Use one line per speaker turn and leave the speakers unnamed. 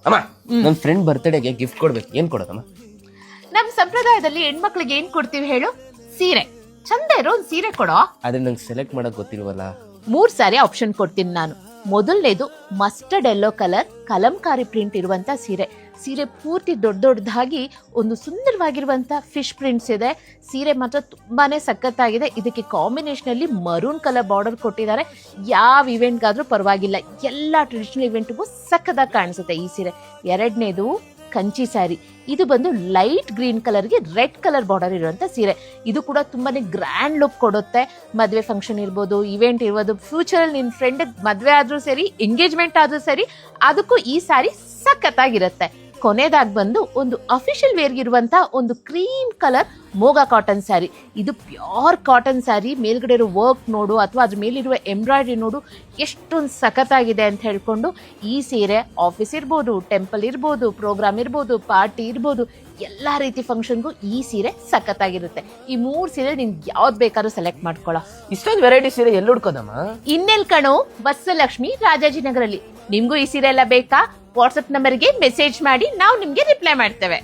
ಅಮ್ಮ ನನ್ನ friend ಬರ್ತ್ಡೇಗೆ gift ಕೊಡ್ಬೇಕು, ಏನ್ ಕೊಡೋದಮ್ಮ?
ನಮ್ ಸಂಪ್ರದಾಯದಲ್ಲಿ ಹೆಣ್ಮಕ್ಳಿಗೆ ಏನ್ ಕೊಡ್ತೀವಿ ಹೇಳು? ಸೀರೆ. ಚಂದ ಇರೋ ಒಂದ್ ಸೀರೆ ಕೊಡೋ.
ಆದ್ರೆ ನಂಗೆ ಸೆಲೆಕ್ಟ್ ಮಾಡಕ್ ಗೊತ್ತಿಲ್ವಲ್ಲ.
3 ಸಾರಿ ಆಪ್ಷನ್ ಕೊಡ್ತೀನಿ ನಾನು. ಮೊದಲನೇದು mustard yellow colour Kalamkari print ಇರುವಂತ ಸೀರೆ. ಸೀರೆ ಪೂರ್ತಿ ದೊಡ್ಡದಾಗಿ ಒಂದು ಸುಂದರವಾಗಿರುವಂತ ಫಿಶ್ ಪ್ರಿಂಟ್ಸ್ ಇದೆ. ಸೀರೆ ಮಾತ್ರ ತುಂಬಾನೇ ಸಖತ್ತಾಗಿದೆ. ಇದಕ್ಕೆ ಕಾಂಬಿನೇಷನ್ ಅಲ್ಲಿ ಮರೂನ್ ಕಲರ್ ಬಾರ್ಡರ್ ಕೊಟ್ಟಿದ್ದಾರೆ. ಯಾವ ಇವೆಂಟ್ಗಾದ್ರೂ ಪರವಾಗಿಲ್ಲ, ಎಲ್ಲಾ ಟ್ರೆಡಿಷನಲ್ ಇವೆಂಟ್ಗೂ ಸಖತ್ತಾಗಿ ಕಾಣಿಸುತ್ತೆ ಈ ಸೀರೆ. ಎರಡನೇದು ಕಂಚಿ ಸ್ಯಾರಿ. ಇದು ಬಂದು ಲೈಟ್ ಗ್ರೀನ್ ಕಲರ್ಗೆ ರೆಡ್ ಕಲರ್ ಬಾರ್ಡರ್ ಇರುವಂತ ಸೀರೆ. ಇದು ಕೂಡ ತುಂಬಾನೇ ಗ್ರ್ಯಾಂಡ್ ಲುಕ್ ಕೊಡುತ್ತೆ. ಮದ್ವೆ ಫಂಕ್ಷನ್ ಇರ್ಬೋದು, ಇವೆಂಟ್ ಇರ್ಬೋದು, ಫ್ಯೂಚರ್ ಅಲ್ಲಿ ನಿನ್ ಫ್ರೆಂಡ್ ಮದ್ವೆ ಆದ್ರೂ ಸರಿ, ಎಂಗೇಜ್ಮೆಂಟ್ ಆದ್ರೂ ಸರಿ, ಅದಕ್ಕೂ ಈ ಸ್ಯಾರಿ ಸಖತ್ತಾಗಿರುತ್ತೆ. ಕೊನೆದಾಗಿ ಬಂದು ಒಂದು ಅಫಿಷಿಯಲ್ ವೇರ್ಗೆ ಇರುವಂತ ಒಂದು ಕ್ರೀಮ್ ಕಲರ್ ಮೋಗಾ ಕಾಟನ್ ಸ್ಯಾರಿ. ಇದು ಪ್ಯೂರ್ ಕಾಟನ್ ಸ್ಯಾರಿ. ಮೇಲ್ಗಡೆ ಇರೋ ವರ್ಕ್ ನೋಡು ಅಥವಾ ಅದ್ರ ಮೇಲಿರುವ ಎಂಬ್ರಾಯ್ಡ್ರಿ ನೋಡು ಎಷ್ಟೊಂದು ಸಖತ್ತಾಗಿದೆ ಅಂತ ಹೇಳ್ಕೊಂಡು ಈ ಸೀರೆ ಆಫೀಸ್ ಇರ್ಬೋದು, ಟೆಂಪಲ್ ಇರ್ಬೋದು, ಪ್ರೋಗ್ರಾಮ್ ಇರ್ಬೋದು, ಪಾರ್ಟಿ ಇರ್ಬೋದು, ಎಲ್ಲಾ ರೀತಿ ಫಂಕ್ಷನ್ಗೂ ಈ ಸೀರೆ ಸಖತ್ತಾಗಿರುತ್ತೆ. ಈ 3 ಸೀರೆ ನಿನ್ಗೆ ಯಾವ್ದು ಬೇಕಾದ್ರೂ ಸೆಲೆಕ್ಟ್ ಮಾಡ್ಕೊಳ್ಳೋ.
ಇಷ್ಟೊಂದು ವೆರೈಟಿ ಸೀರೆ ಎಲ್ಲಿ ಹುಡ್ಕೋದಮ್ಮ?
ಇನ್ನೆಲ್ ಕಣೋ, ವತ್ಸಲಕ್ಷ್ಮಿ ರಾಜಾಜಿನಗರಲ್ಲಿ. ನಿಮ್ಗೂ ಈ ಸೀರೆ ಎಲ್ಲ ಬೇಕಾ? ವಾಟ್ಸ್ಆಪ್ ನಂಬರ್ಗೆ ಮೆಸೇಜ್ ಮಾಡಿ, ನಾವು ನಿಮ್ಗೆ ರಿಪ್ಲೈ ಮಾಡ್ತೇವೆ.